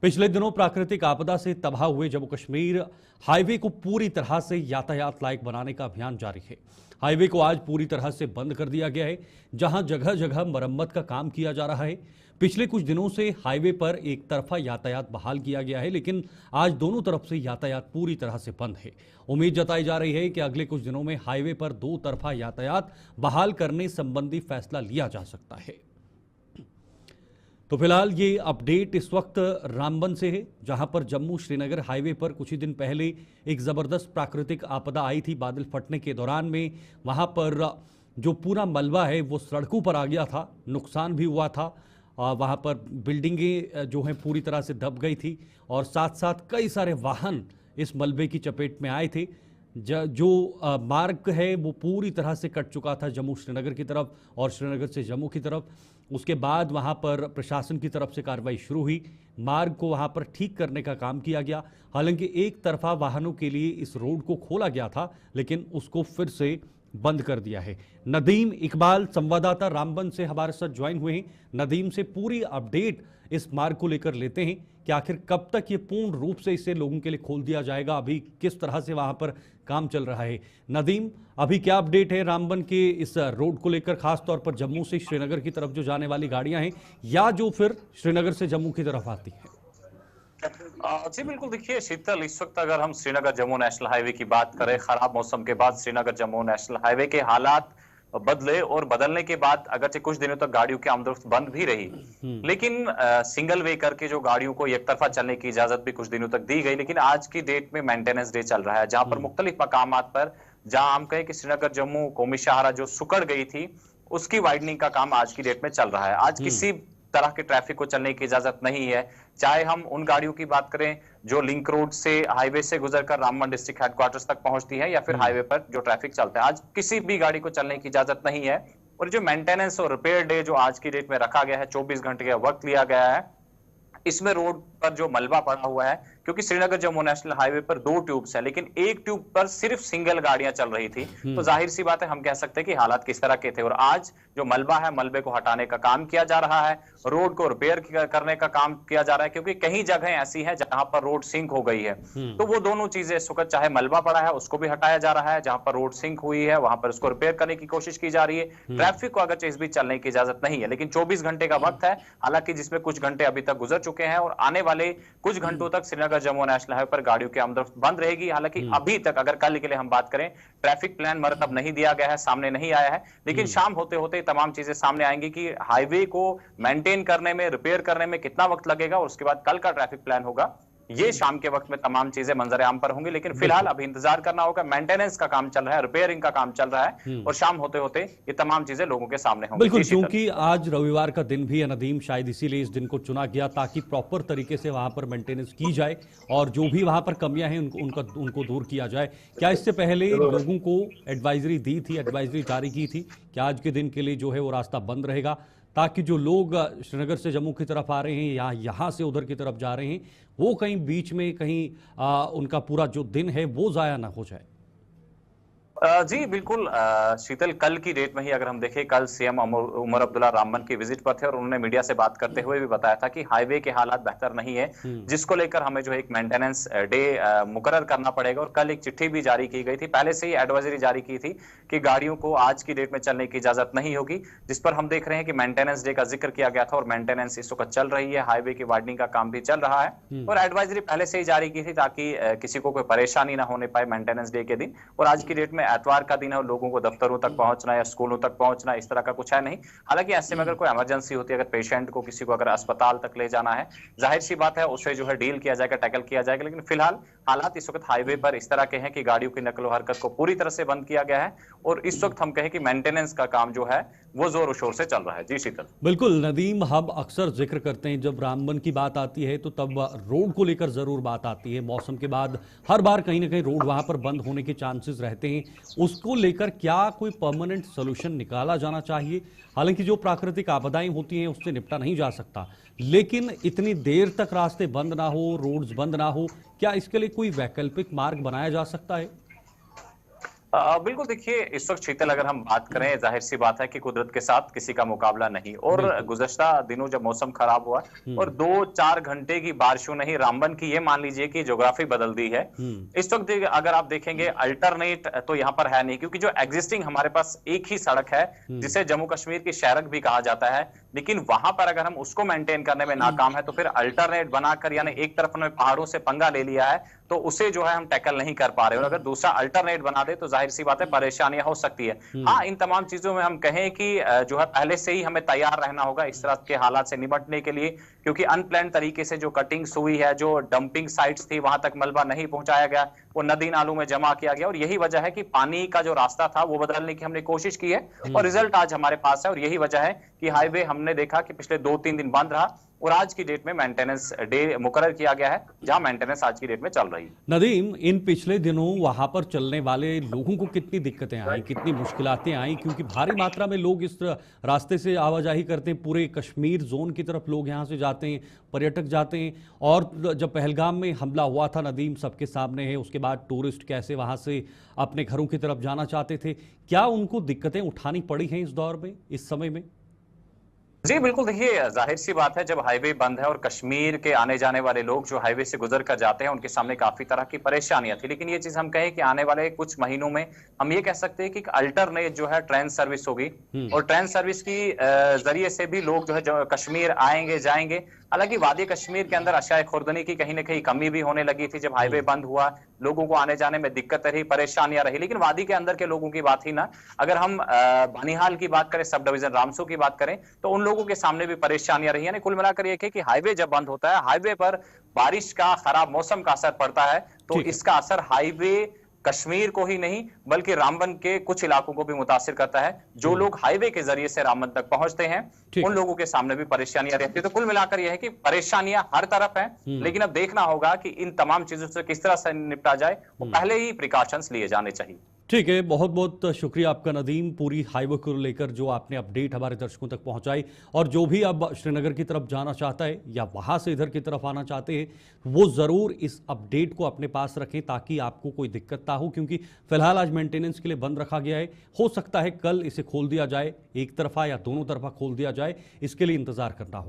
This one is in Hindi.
पिछले दिनों प्राकृतिक आपदा से तबाह हुए जम्मू कश्मीर हाईवे को पूरी तरह से यातायात लायक बनाने का अभियान जारी है। हाईवे को आज पूरी तरह से बंद कर दिया गया है, जहां जगह जगह मरम्मत का काम किया जा रहा है। पिछले कुछ दिनों से हाईवे पर एक तरफा यातायात बहाल किया गया है, लेकिन आज दोनों तरफ से यातायात पूरी तरह से बंद है। उम्मीद जताई जा रही है कि अगले कुछ दिनों में हाईवे पर दो तरफा यातायात बहाल करने संबंधी फैसला लिया जा सकता है। तो फिलहाल ये अपडेट इस वक्त रामबन से है, जहां पर जम्मू श्रीनगर हाईवे पर कुछ ही दिन पहले एक ज़बरदस्त प्राकृतिक आपदा आई थी। बादल फटने के दौरान में वहां पर जो पूरा मलबा है वो सड़कों पर आ गया था, नुकसान भी हुआ था। वहां पर बिल्डिंगें जो हैं पूरी तरह से दब गई थी और साथ साथ कई सारे वाहन इस मलबे की चपेट में आए थे। जो मार्ग है वो पूरी तरह से कट चुका था जम्मू श्रीनगर की तरफ और श्रीनगर से जम्मू की तरफ। उसके बाद वहां पर प्रशासन की तरफ से कार्रवाई शुरू हुई, मार्ग को वहां पर ठीक करने का काम किया गया। हालांकि एक तरफा वाहनों के लिए इस रोड को खोला गया था, लेकिन उसको फिर से बंद कर दिया है। नदीम इकबाल संवाददाता रामबन से हमारे साथ ज्वाइन हुए हैं। नदीम से पूरी अपडेट इस मार्ग को लेकर लेते हैं कि आखिर कब तक ये पूर्ण रूप से इसे लोगों के लिए खोल दिया जाएगा, अभी किस तरह से वहां पर काम चल रहा है। नदीम, अभी क्या अपडेट है रामबन के इस रोड को लेकर, खास तौर पर जम्मू से श्रीनगर की तरफ जो जाने वाली गाड़ियां हैं या जो फिर श्रीनगर से जम्मू की तरफ आती हैं? जी बिल्कुल, देखिए शीतल, इस वक्त अगर हम श्रीनगर जम्मू नेशनल हाईवे की बात करें, खराब मौसम के बाद श्रीनगर जम्मू नेशनल हाईवे के हालात बदले और बदलने के बाद अगरचे कुछ दिनों तक गाड़ियों की आमदोरफ्त बंद भी रही, लेकिन सिंगल वे करके जो गाड़ियों को एक तरफा चलने की इजाजत भी कुछ दिनों तक दी गई। लेकिन आज की डेट में मेंटेनेंस डे चल रहा है, जहां पर मुख्तलिफ मकामात पर, जहां हम कहें कि श्रीनगर जम्मू कौमी शाहरा जो सुकड़ गई थी, उसकी वाइडनिंग का काम आज की डेट में चल रहा है। आज किसी तरह के ट्रैफिक को चलने की इजाजत नहीं है, चाहे हम उन गाड़ियों की बात करें जो लिंक रोड से हाईवे से गुजरकर रामबन डिस्ट्रिक्ट हेडक्वार्टर्स तक पहुंचती है, या फिर हाईवे पर जो ट्रैफिक चलता है। आज किसी भी गाड़ी को चलने की इजाजत नहीं है। और जो मेंटेनेंस और रिपेयर डे जो आज की डेट में रखा गया है, 24 घंटे का वक्त लिया गया है, इसमें रोड पर जो मलबा पड़ा हुआ है, क्योंकि श्रीनगर जम्मू नेशनल हाईवे पर 2 ट्यूब्स है, लेकिन एक ट्यूब पर सिर्फ सिंगल गाड़ियां चल रही थी, तो जाहिर सी बात है हम कह सकते हैं कि हालात किस तरह के थे। और आज जो मलबा है, मलबे को हटाने का काम किया जा रहा है, रोड को रिपेयर करने का काम किया जा रहा है, क्योंकि कई जगह ऐसी है जहां पर रोड सिंक हो गई है। तो वो दोनों चीजें इस वक्त, चाहे मलबा पड़ा है उसको भी हटाया जा रहा है, जहां पर रोड सिंक हुई है वहां पर उसको रिपेयर करने की कोशिश की जा रही है। ट्रैफिक को अगर इस बीच चलने की इजाजत नहीं है, लेकिन 24 घंटे का वक्त है, हालांकि जिसमें कुछ घंटे अभी तक गुजर चुके हैं और आने वाले कुछ घंटों तक श्रीनगर जम्मू नेशनल हाईवे पर गाड़ियों की आमदोरफ्त बंद रहेगी। हालांकि अभी तक अगर कल के लिए हम बात करें, ट्रैफिक प्लान मरतब नहीं दिया गया है, सामने नहीं आया है, लेकिन शाम होते होते तमाम चीजें सामने आएंगी कि हाईवे को मेंटेन करने में, रिपेयर करने में कितना वक्त लगेगा और उसके बाद कल का ट्रैफिक प्लान होगा। ये शाम के वक्त में तमाम चीजें मंजर आम पर होंगी, लेकिन फिलहाल अभी इंतजार करना होगा। मेंटेनेंस का काम चल रहा है, रिपेयरिंग का काम चल रहा है, और शाम होते होते ये तमाम चीजें लोगों के सामने होंगी। बिल्कुल, क्योंकि आज रविवार का दिन भी है नदीम, शायद इसीलिए इस दिन को चुना गया ताकि प्रॉपर तरीके से वहां पर मेंटेनेंस की जाए और जो भी वहां पर कमियां हैं उनको दूर किया जाए। क्या इससे पहले लोगों को एडवाइजरी दी थी, एडवाइजरी जारी की थी कि आज के दिन के लिए जो है वो रास्ता बंद रहेगा, ताकि जो लोग श्रीनगर से जम्मू की तरफ आ रहे हैं या यहाँ से उधर की तरफ जा रहे हैं, वो कहीं बीच में कहीं उनका पूरा जो दिन है वो जाया ना हो जाए? जी बिल्कुल शीतल, कल की डेट में ही अगर हम देखें, कल सीएम उमर अब्दुल्ला रामबन की विजिट पर थे और उन्होंने मीडिया से बात करते हुए भी बताया था कि हाईवे के हालात बेहतर नहीं है, जिसको लेकर हमें जो है एक मेंटेनेंस डे मुकर्रर करना पड़ेगा। और कल एक चिट्ठी भी जारी की गई थी, पहले से ही एडवाइजरी जारी की थी कि गाड़ियों को आज की डेट में चलने की इजाजत नहीं होगी, जिस पर हम देख रहे हैं कि मेंटेनेंस डे का जिक्र किया गया था और मेंटेनेंस इस वक्त चल रही है, हाईवे की वाइडनिंग का काम भी चल रहा है। और एडवाइजरी पहले से ही जारी की थी ताकि किसी को कोई परेशानी ना होने पाए मेंटेनेंस डे के दिन। और आज की डेट में एतवार का दिन है, लोगों को दफ्तरों तक पहुंचना या स्कूलों तक पहुंचना इस तरह का कुछ है नहीं। हालांकि ऐसे में अगर कोई इमरजेंसी होती है, अगर पेशेंट को, किसी को अगर अस्पताल तक ले जाना है, जाहिर सी बात है उसे जो है डील किया जाएगा, टैकल किया जाएगा। लेकिन फिलहाल हालात इस वक्त हाईवे पर इस तरह के हैं कि गाड़ियों की नकलो हरकत को पूरी तरह से बंद किया गया है और इस वक्त हम कहें कि मेंटेनेंस का काम जो है वो जोर शोर से चल रहा है। जी शीतल। बिल्कुल नदीम, हम अक्सर जिक्र करते हैं जब रामबन की बात आती है तो तब रोड को लेकर जरूर बात आती है। मौसम के बाद हर बार कहीं ना कहीं रोड वहां पर बंद होने के चांसेस रहते हैं, उसको लेकर क्या कोई परमानेंट सोल्यूशन निकाला जाना चाहिए? हालांकि जो प्राकृतिक आपदाएं होती हैं उससे निपटा नहीं जा सकता, लेकिन इतनी देर तक रास्ते बंद ना हो, रोड्स बंद ना हो, क्या इसके लिए कोई वैकल्पिक मार्ग बनाया जा सकता है? बिल्कुल देखिए, इस वक्त शीतल अगर हम बात करें, जाहिर सी बात है कि कुदरत के साथ किसी का मुकाबला नहीं। और बिल्कुल। गुज़श्ता दिनों जब मौसम खराब हुआ और हुँ, 2-4 घंटे की बारिशों ने ही रामबन की ये मान लीजिए कि ज्योग्राफी बदल दी है। हुँ, इस वक्त अगर आप देखेंगे अल्टरनेट तो यहाँ पर है नहीं, क्योंकि जो एग्जिस्टिंग हमारे पास एक ही सड़क है हुँ, जिसे जम्मू कश्मीर की सड़क भी कहा जाता है, लेकिन वहां पर अगर हम उसको मेंटेन करने में नाकाम है तो फिर अल्टरनेट बनाकर, यानी एक तरफ हमने पहाड़ों से पंगा ले लिया है तो उसे जो है हम टैकल नहीं कर पा रहे, और अगर दूसरा अल्टरनेट बना दे तो जाहिर सी बात है परेशानियां हो सकती है। हाँ, हुँ, इन तमाम चीजों में हम कहें कि जो है पहले से ही हमें तैयार रहना होगा इस तरह के हालात से निपटने के लिए, क्योंकि अनप्लान तरीके से जो कटिंग्स हुई है, जो डंपिंग साइट्स थी वहां तक मलबा नहीं पहुंचाया गया, वो नदी नालों में जमा किया गया, और यही वजह है कि पानी का जो रास्ता था वो बदलने की हमने कोशिश की है और हुँ। रिजल्ट आज हमारे पास है। और यही वजह है कि हाईवे हमने देखा कि पिछले 2-3 दिन बंद रहा और आज की डेट में मेंटेनेंस डे मुकर्रर किया गया है, जहां मेंटेनेंस आज की डेट में चल रही है। नदीम, इन पिछले दिनों वहां पर चलने वाले लोगों को कितनी दिक्कतें आई, कितनी मुश्किलातें आई? क्योंकि भारी मात्रा में लोग इस रास्ते से आवाजाही करते हैं, पूरे कश्मीर जोन की तरफ लोग यहां से जाते हैं, पर्यटक जाते हैं। और जब पहलगाम में हमला हुआ था नदीम, सबके सामने है, उसके बाद टूरिस्ट कैसे वहां से अपने घरों की तरफ जाना चाहते थे, क्या उनको दिक्कतें उठानी पड़ी हैं इस दौर में, इस समय में? जी, बिल्कुल देखिए, ज़ाहिर-सी बात है जब हाईवे बंद है और कश्मीर के आने-जाने वाले लोग जो हाईवे से गुज़र कर जाते हैं, उनके सामने काफ़ी तरह की परेशानियाँ थी। लेकिन ये चीज़ हम कहें कि आने वाले कुछ महीनों में हम ये कह सकते हैं कि एक अल्टरनेट जो है ट्रेन सर्विस होगी, हम्म। और ट्रेन सर्विस की ज़रिए से भी लोग जो कश्मीर आएँगे, जाएँगे। हालाँकि वादी कश्मीर के अंदर अशाए खुर्दनी की कहीं न कहीं कमी भी होने लगी थी जब हाईवे बंद हुआ, लोगों को आने-जाने में दिक्कत रही, परेशानियाँ रही। लेकिन वादी के अंदर के लोगों की बात ही ना, अगर हम बानिहाल की बात करें, सब डिवीज़न रामसू की बात करें, तो उन लोगों के सामने भी परेशानियां रही। यानी कुल मिलाकर ये है कि हाईवे जब बंद होता है, हाईवे पर बारिश का, खराब मौसम का असर पड़ता है, तो ठीक है। इसका असर हाईवे कश्मीर को ही नहीं बल्कि रामबन के कुछ इलाकों को भी मुतासिर करता है। जो हम्म। लोग हाईवे के जरिए से रामबन तक पहुंचते हैं, ठीक उन है। लोगों के सामने भी परेशानियां रहती है। तो कुल मिलाकर यह है कि परेशानियां हर तरफ हैं, हम्म। लेकिन अब देखना होगा कि इन तमाम चीजों से किस तरह से निपटा जाए, वो पहले ही प्रिकॉशंस लिए जाने चाहिए। ठीक है, बहुत बहुत शुक्रिया आपका नदीम, पूरी हाईवे को लेकर जो आपने अपडेट हमारे दर्शकों तक पहुंचाई। और जो भी अब श्रीनगर की तरफ जाना चाहता है या वहां से इधर की तरफ आना चाहते हैं, वो ज़रूर इस अपडेट को अपने पास रखें ताकि आपको कोई दिक्कत ना हो, क्योंकि फिलहाल आज मेंटेनेंस के लिए बंद रखा गया है। हो सकता है कल इसे खोल दिया जाए, एक तरफा या दोनों तरफा खोल दिया जाए, इसके लिए इंतज़ार करना हो।